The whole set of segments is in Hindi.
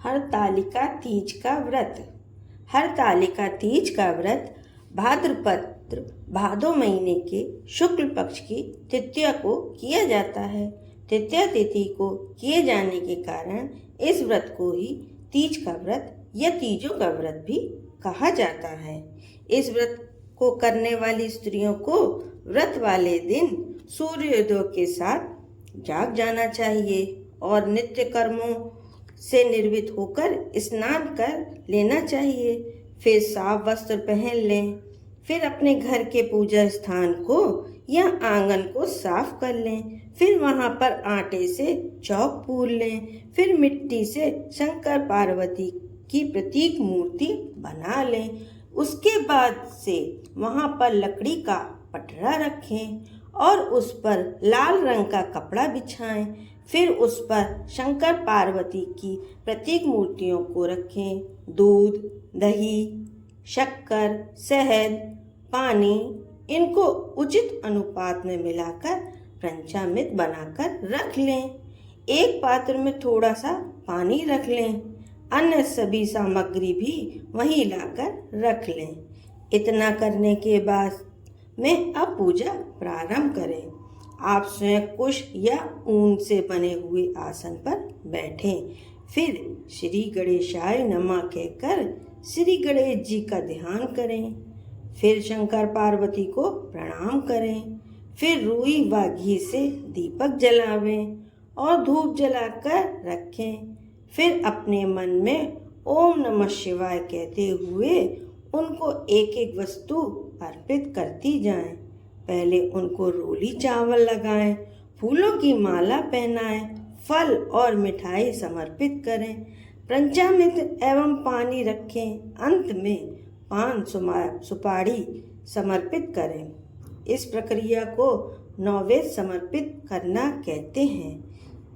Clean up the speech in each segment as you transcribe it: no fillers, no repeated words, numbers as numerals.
हरतालिका तीज का व्रत। हरतालिका तीज का व्रत भाद्रपद भादो महीने के शुक्ल पक्ष की तृतीया को किया जाता है। तृतीया तिथि को किए जाने के कारण इस व्रत को ही तीज का व्रत या तीजों का व्रत भी कहा जाता है। इस व्रत को करने वाली स्त्रियों को व्रत वाले दिन सूर्योदय के साथ जाग जाना चाहिए और नित्य कर्मों से निर्वृत्त होकर स्नान कर लेना चाहिए। फिर साफ वस्त्र पहन लें। फिर अपने घर के पूजा स्थान को या आंगन को साफ कर लें। फिर वहां पर आटे से चौक पूर लें। फिर मिट्टी से शंकर पार्वती की प्रतीक मूर्ति बना लें। उसके बाद से वहां पर लकड़ी का पटरा रखें और उस पर लाल रंग का कपड़ा बिछाएं। फिर उस पर शंकर पार्वती की प्रतीक मूर्तियों को रखें। दूध, दही, शक्कर, शहद, पानी इनको उचित अनुपात में मिलाकर पंचामृत बनाकर रख लें। एक पात्र में थोड़ा सा पानी रख लें। अन्य सभी सामग्री भी वहीं लाकर रख लें। इतना करने के बाद में अब पूजा प्रारंभ करें। आप स्वयं कुश या ऊन से बने हुए आसन पर बैठें। फिर श्री गणेशाय नमः कहकर श्री गणेश जी का ध्यान करें। फिर शंकर पार्वती को प्रणाम करें। फिर रुई व घी से दीपक जलावें और धूप जलाकर रखें। फिर अपने मन में ओम नमः शिवाय कहते हुए उनको एक एक वस्तु अर्पित करती जाएं। पहले उनको रोली चावल लगाएं, फूलों की माला पहनाएं, फल और मिठाई समर्पित करें, पंचामृत एवं पानी रखें। अंत में पान सुपारी समर्पित करें। इस प्रक्रिया को नैवेद्य समर्पित करना कहते हैं।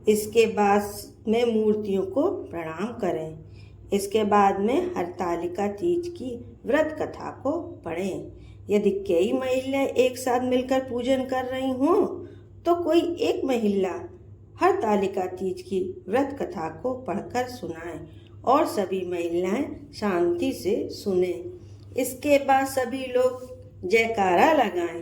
इसके बाद में मूर्तियों को प्रणाम करें। इसके बाद में हरतालिका तीज की व्रत कथा को पढ़ें। यदि कई महिलाएं एक साथ मिलकर पूजन कर रही हों तो कोई एक महिला हरतालिका तीज की व्रत कथा को पढ़कर सुनाएं और सभी महिलाएं शांति से सुने। इसके बाद सभी लोग जयकारा लगाएं।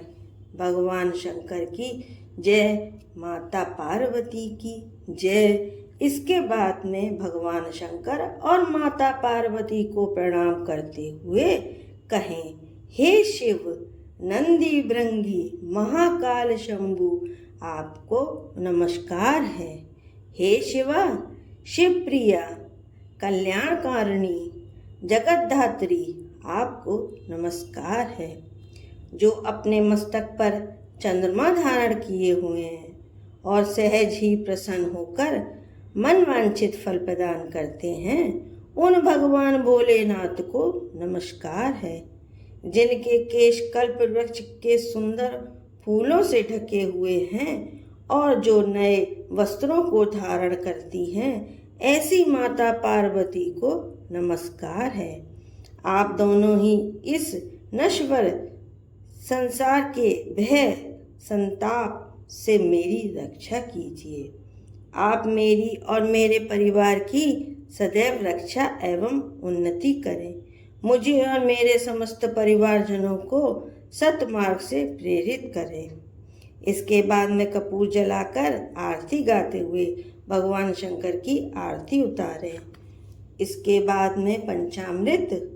भगवान शंकर की जय, माता पार्वती की जय। इसके बाद में भगवान शंकर और माता पार्वती को प्रणाम करते हुए कहें, हे शिव, नंदी भृंगी, महाकाल शंभु, आपको नमस्कार है। हे शिवा, शिव प्रिया, कल्याणकारिणी, जगतधात्री, आपको नमस्कार है। जो अपने मस्तक पर चंद्रमा धारण किए हुए हैं और सहज ही प्रसन्न होकर मन वांछित फल प्रदान करते हैं, उन भगवान भोलेनाथ को नमस्कार है। जिनके केश कल्प वृक्ष के सुंदर फूलों से ढके हुए हैं और जो नए वस्त्रों को धारण करती हैं, ऐसी माता पार्वती को नमस्कार है। आप दोनों ही इस नश्वर संसार के भय संताप से मेरी रक्षा कीजिए। आप मेरी और मेरे परिवार की सदैव रक्षा एवं उन्नति करें। मुझे और मेरे समस्त परिवारजनों को सतमार्ग से प्रेरित करें। इसके बाद में कपूर जलाकर आरती गाते हुए भगवान शंकर की आरती उतारें। इसके बाद में पंचामृत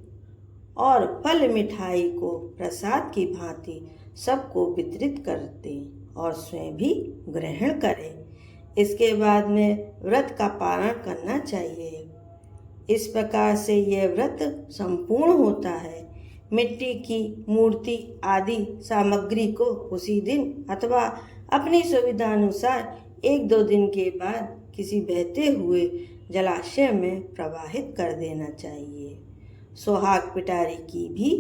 और फल मिठाई को प्रसाद की भांति सबको वितरित कर दें और स्वयं भी ग्रहण करें। इसके बाद में व्रत का पारण करना चाहिए। इस प्रकार से यह व्रत संपूर्ण होता है। मिट्टी की मूर्ति आदि सामग्री को उसी दिन अथवा अपनी सुविधानुसार 1-2 दिन के बाद किसी बहते हुए जलाशय में प्रवाहित कर देना चाहिए। सुहाग पिटारी की भी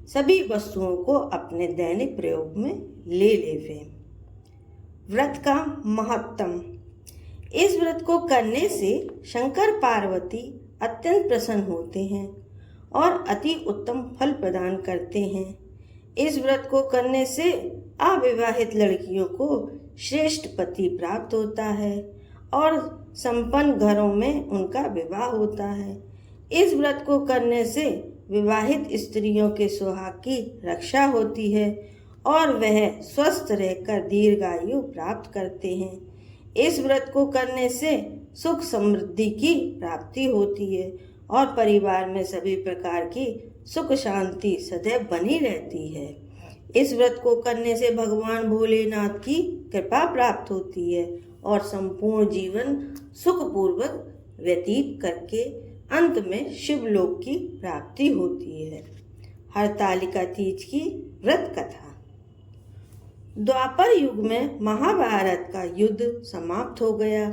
सभी वस्तुओं को अपने दैनिक प्रयोग में ले लेवें। व्रत का महत्व। इस व्रत को करने से शंकर पार्वती अत्यंत प्रसन्न होते हैं और अति उत्तम फल प्रदान करते हैं। इस व्रत को करने से अविवाहित लड़कियों को श्रेष्ठ पति प्राप्त होता है और संपन्न घरों में उनका विवाह होता है। इस व्रत को करने से विवाहित स्त्रियों के सुहाग की रक्षा होती है और वह स्वस्थ रहकर दीर्घायु प्राप्त करते हैं। इस व्रत को करने से सुख समृद्धि की प्राप्ति होती है और परिवार में सभी प्रकार की सुख शांति सदैव बनी रहती है। इस व्रत को करने से भगवान भोलेनाथ की कृपा प्राप्त होती है और संपूर्ण जीवन सुखपूर्वक व्यतीत करके अंत में शिवलोक की प्राप्ति होती है। हरतालिका तीज की व्रत कथा। द्वापर युग में महाभारत का युद्ध समाप्त हो गया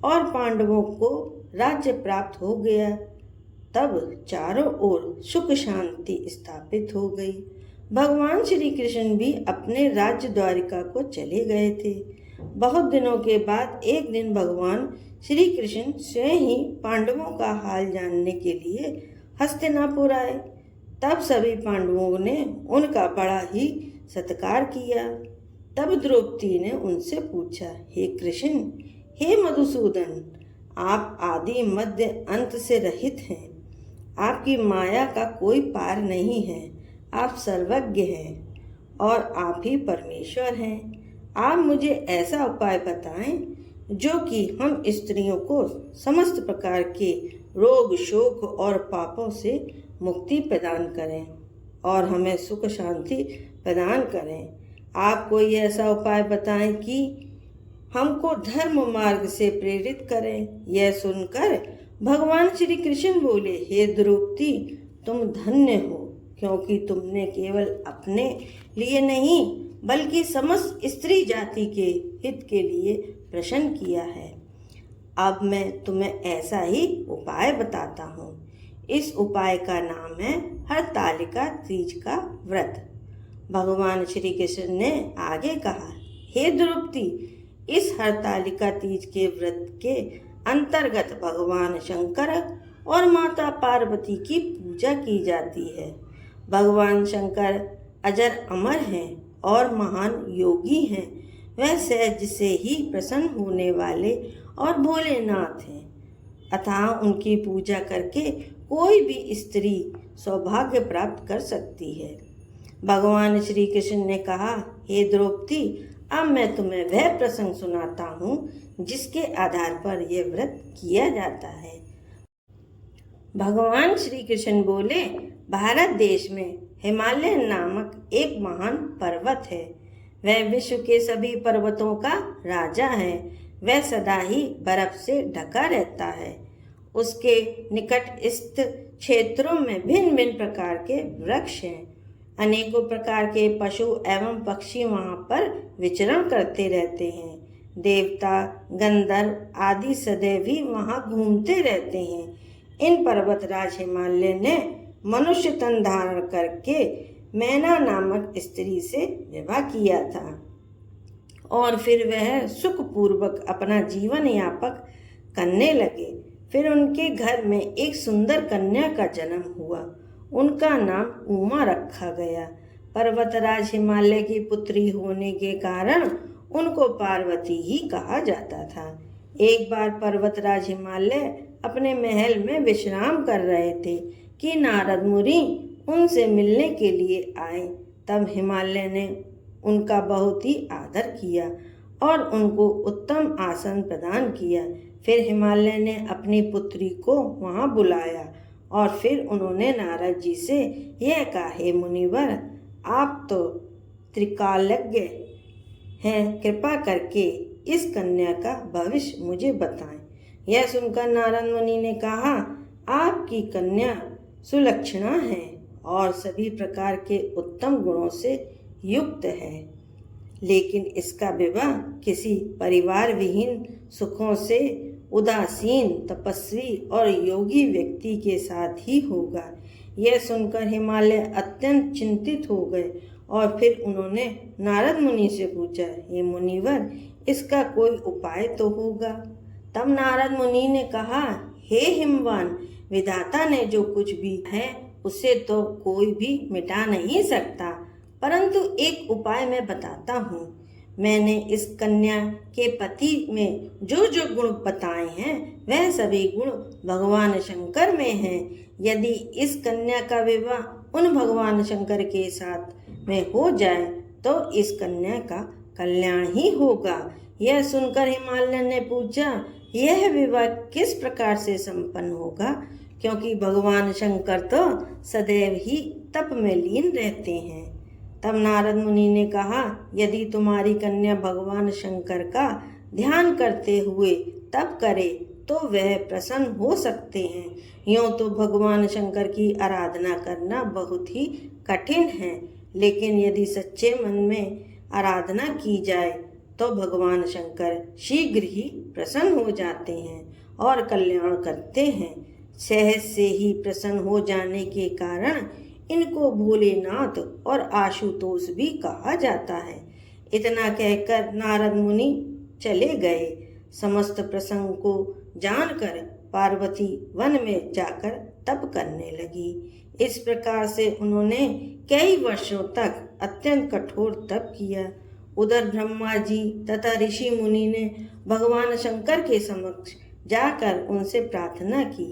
और पांडवों को राज्य प्राप्त हो गया। तब चारों ओर सुख शांति स्थापित हो गई। भगवान श्री कृष्ण भी अपने राज्य द्वारिका को चले गए थे। बहुत दिनों के बाद एक दिन भगवान श्री कृष्ण स्वयं ही पांडवों का हाल जानने के लिए हस्तिनापुर आए। तब सभी पांडवों ने उनका बड़ा ही सत्कार किया। तब द्रौपदी ने उनसे पूछा, हे कृष्ण, हे मधुसूदन, आप आदि मध्य अंत से रहित हैं। आपकी माया का कोई पार नहीं है। आप सर्वज्ञ हैं और आप ही परमेश्वर हैं। आप मुझे ऐसा उपाय बताएं जो कि हम स्त्रियों को समस्त प्रकार के रोग शोक और पापों से मुक्ति प्रदान करें और हमें सुख शांति प्रदान करें। आप कोई ऐसा उपाय बताएं कि हमको धर्म मार्ग से प्रेरित करें। यह सुनकर भगवान श्री कृष्ण बोले, हे द्रौपदी, तुम धन्य हो, क्योंकि तुमने केवल अपने लिए नहीं बल्कि समस्त स्त्री जाति के हित के लिए प्रश्न किया है। अब मैं तुम्हें ऐसा ही उपाय बताता हूँ। इस उपाय का नाम है हरतालिका तीज का व्रत। भगवान श्री कृष्ण ने आगे कहा, हे द्रौपदी, इस हरतालिका तीज के व्रत के अंतर्गत भगवान शंकर और माता पार्वती की पूजा की जाती है। भगवान शंकर अजर अमर हैं और महान योगी हैं। वह सहज से ही प्रसन्न होने वाले और भोलेनाथ हैं। अतः उनकी पूजा करके कोई भी स्त्री सौभाग्य प्राप्त कर सकती है। भगवान श्री कृष्ण ने कहा, हे द्रौपदी, अब मैं तुम्हें वह प्रसंग सुनाता हूँ जिसके आधार पर यह व्रत किया जाता है। भगवान श्री कृष्ण बोले, भारत देश में हिमालय नामक एक महान पर्वत है। वह विश्व के सभी पर्वतों का राजा है। वह सदा ही बर्फ से ढका रहता है। उसके निकट स्थित क्षेत्रों में भिन्न भिन्न प्रकार के वृक्ष हैं। अनेकों प्रकार के पशु एवं पक्षी वहाँ पर विचरण करते रहते हैं। देवता, गंधर्व आदि सदैव ही वहाँ घूमते रहते हैं। इन पर्वतराज हिमालय ने मनुष्य तन धारण करके मैना नामक स्त्री से विवाह किया था और फिर वह सुखपूर्वक अपना जीवन यापन करने लगे। फिर उनके घर में एक सुंदर कन्या का जन्म हुआ। उनका नाम उमा रखा गया। पर्वतराज हिमालय की पुत्री होने के कारण उनको पार्वती ही कहा जाता था। एक बार पर्वतराज हिमालय अपने महल में विश्राम कर रहे थे कि नारद मुनि उनसे मिलने के लिए आए। तब हिमालय ने उनका बहुत ही आदर किया और उनको उत्तम आसन प्रदान किया। फिर हिमालय ने अपनी पुत्री को वहाँ बुलाया और फिर उन्होंने नारद जी से यह कहा, हे मुनिवर, आप तो त्रिकालज्ञ हैं, कृपा करके इस कन्या का भविष्य मुझे बताएं। यह सुनकर नारद मुनि ने कहा, आपकी कन्या सुलक्षणा है और सभी प्रकार के उत्तम गुणों से युक्त है, लेकिन इसका विवाह किसी परिवार विहीन, सुखों से उदासीन, तपस्वी और योगी व्यक्ति के साथ ही होगा। यह सुनकर हिमालय अत्यंत चिंतित हो गए और फिर उन्होंने नारद मुनि से पूछा, हे मुनिवर, इसका कोई उपाय तो होगा। तब नारद मुनि ने कहा, हे हिमवान, विधाता ने जो कुछ भी है उसे तो कोई भी मिटा नहीं सकता, परंतु एक उपाय मैं बताता हूँ। मैंने इस कन्या के पति में जो जो गुण बताए हैं वह सभी गुण भगवान शंकर में हैं। यदि इस कन्या का विवाह उन भगवान शंकर के साथ में हो जाए तो इस कन्या का कल्याण ही होगा। यह सुनकर हिमालय ने पूछा, यह विवाह किस प्रकार से संपन्न होगा, क्योंकि भगवान शंकर तो सदैव ही तप में लीन रहते हैं। तब नारद मुनि ने कहा, यदि तुम्हारी कन्या भगवान शंकर का ध्यान करते हुए तप करे तो वह प्रसन्न हो सकते हैं। यूँ तो भगवान शंकर की आराधना करना बहुत ही कठिन है, लेकिन यदि सच्चे मन में आराधना की जाए तो भगवान शंकर शीघ्र ही प्रसन्न हो जाते हैं और कल्याण करते हैं। सहज से ही प्रसन्न हो जाने के कारण इनको भोलेनाथ और आशुतोष भी कहा जाता है। इतना कहकर नारद मुनि चले गए। समस्त प्रसंग को जानकर पार्वती वन में जाकर तप करने लगी। इस प्रकार से उन्होंने कई वर्षों तक अत्यंत कठोर तप किया। उधर ब्रह्मा जी तथा ऋषि मुनि ने भगवान शंकर के समक्ष जाकर उनसे प्रार्थना की,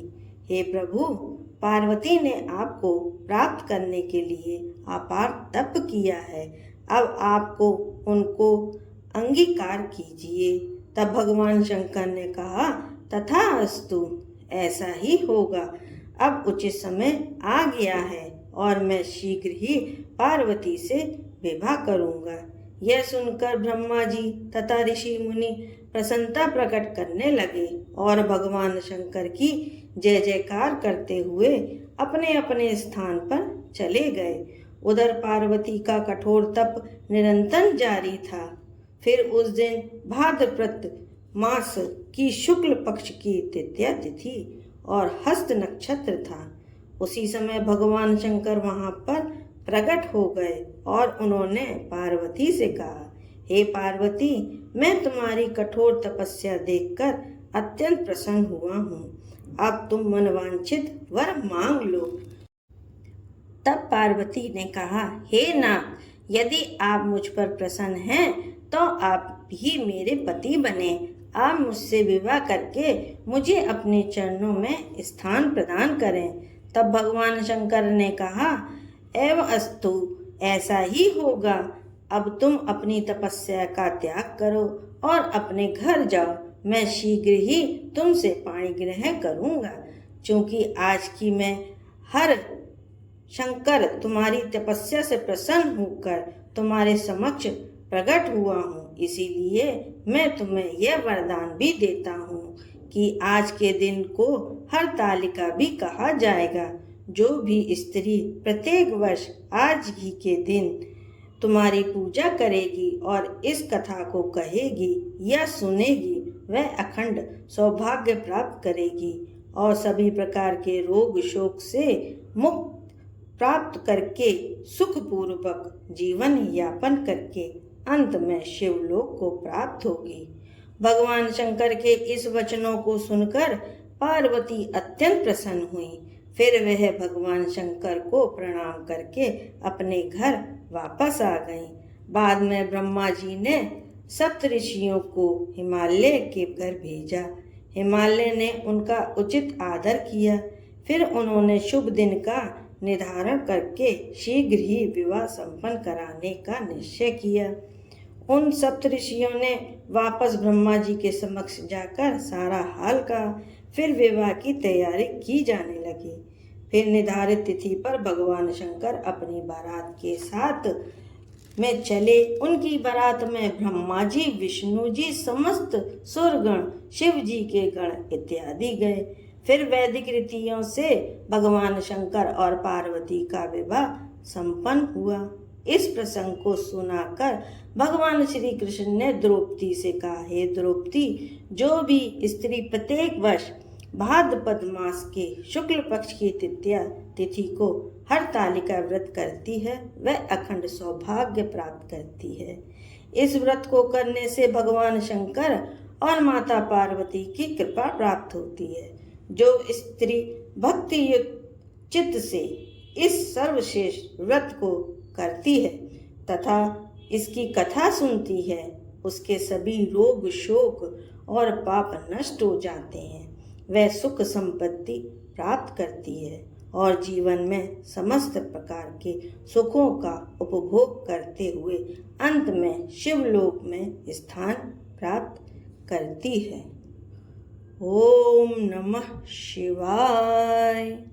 हे प्रभु, पार्वती ने आपको प्राप्त करने के लिए अपार तप किया है, अब आपको उनको अंगीकार कीजिए। तब भगवान शंकर ने कहा, तथास्तु, ऐसा ही होगा। अब उचित समय आ गया है और मैं शीघ्र ही पार्वती से विवाह करूंगा। यह सुनकर ब्रह्मा जी तथा ऋषि मुनि प्रसन्नता प्रकट करने लगे और भगवान शंकर की जय जयकार करते हुए अपने अपने स्थान पर चले गए। उधर पार्वती का कठोर तप निरंतर जारी था। फिर उस दिन भाद्रपद मास की शुक्ल पक्ष की तृतीया तिथि और हस्त नक्षत्र था। उसी समय भगवान शंकर वहां पर प्रकट हो गए और उन्होंने पार्वती से कहा, हे पार्वती, मैं तुम्हारी कठोर तपस्या देखकर अत्यंत प्रसन्न हुआ हूँ। अब तुम मनवांछित वर मांग लो। तब पार्वती ने कहा, हे नाथ, यदि आप मुझ पर प्रसन्न हैं तो आप ही मेरे पति बने। आप मुझसे विवाह करके मुझे अपने चरणों में स्थान प्रदान करें। तब भगवान शंकर ने कहा, एवं अस्तु, ऐसा ही होगा। अब तुम अपनी तपस्या का त्याग करो और अपने घर जाओ। मैं शीघ्र ही तुमसे पाणी ग्रहण करूंगा। चूंकि आज की मैं हर शंकर तुम्हारी तपस्या से प्रसन्न होकर तुम्हारे समक्ष प्रकट हुआ हूँ, इसीलिए मैं तुम्हें यह वरदान भी देता हूँ कि आज के दिन को हरतालिका भी कहा जाएगा। जो भी स्त्री प्रत्येक वर्ष आज ही के दिन तुम्हारी पूजा करेगी और इस कथा को कहेगी या सुनेगी, वह अखंड सौभाग्य प्राप्त करेगी और सभी प्रकार के रोग शोक से मुक्त प्राप्त करके सुखपूर्वक जीवन यापन करके अंत में शिवलोक को प्राप्त होगी। भगवान शंकर के इस वचनों को सुनकर पार्वती अत्यंत प्रसन्न हुई। फिर वह भगवान शंकर को प्रणाम करके अपने घर वापस आ गईं। बाद में ब्रह्मा जी ने सप्त ऋषियों को हिमालय के घर भेजा। हिमालय ने उनका उचित आदर किया। फिर उन्होंने शुभ दिन का निर्धारण करके शीघ्र ही विवाह संपन्न कराने का निश्चय किया। उन सप्त ऋषियों ने वापस ब्रह्मा जी के समक्ष जाकर सारा हाल कहा। फिर विवाह की तैयारी की जाने लगी। फिर निर्धारित तिथि पर भगवान शंकर अपनी बारात के साथ में चले। उनकी बारात में ब्रह्मा जी, विष्णु जी, समस्त सुरगण, शिव जी के गण इत्यादि गए। फिर वैदिक रीतियों से भगवान शंकर और पार्वती का विवाह संपन्न हुआ। इस प्रसंग को सुनाकर भगवान श्री कृष्ण ने द्रौपदी से कहा, हे द्रौपदी, जो भी स्त्री प्रत्येक वर्ष भाद्रपद मास के शुक्ल पक्ष की तृतीया तिथि को हरतालिका व्रत करती है, वह अखंड सौभाग्य प्राप्त करती है। इस व्रत को करने से भगवान शंकर और माता पार्वती की कृपा प्राप्त होती है। जो स्त्री भक्ति युक्त चित्त से इस सर्वश्रेष्ठ व्रत को करती है तथा इसकी कथा सुनती है उसके सभी रोग शोक और पाप नष्ट हो जाते हैं। वह सुख संपत्ति प्राप्त करती है और जीवन में समस्त प्रकार के सुखों का उपभोग करते हुए अंत में शिवलोक में स्थान प्राप्त करती है। ओम नमः शिवाय।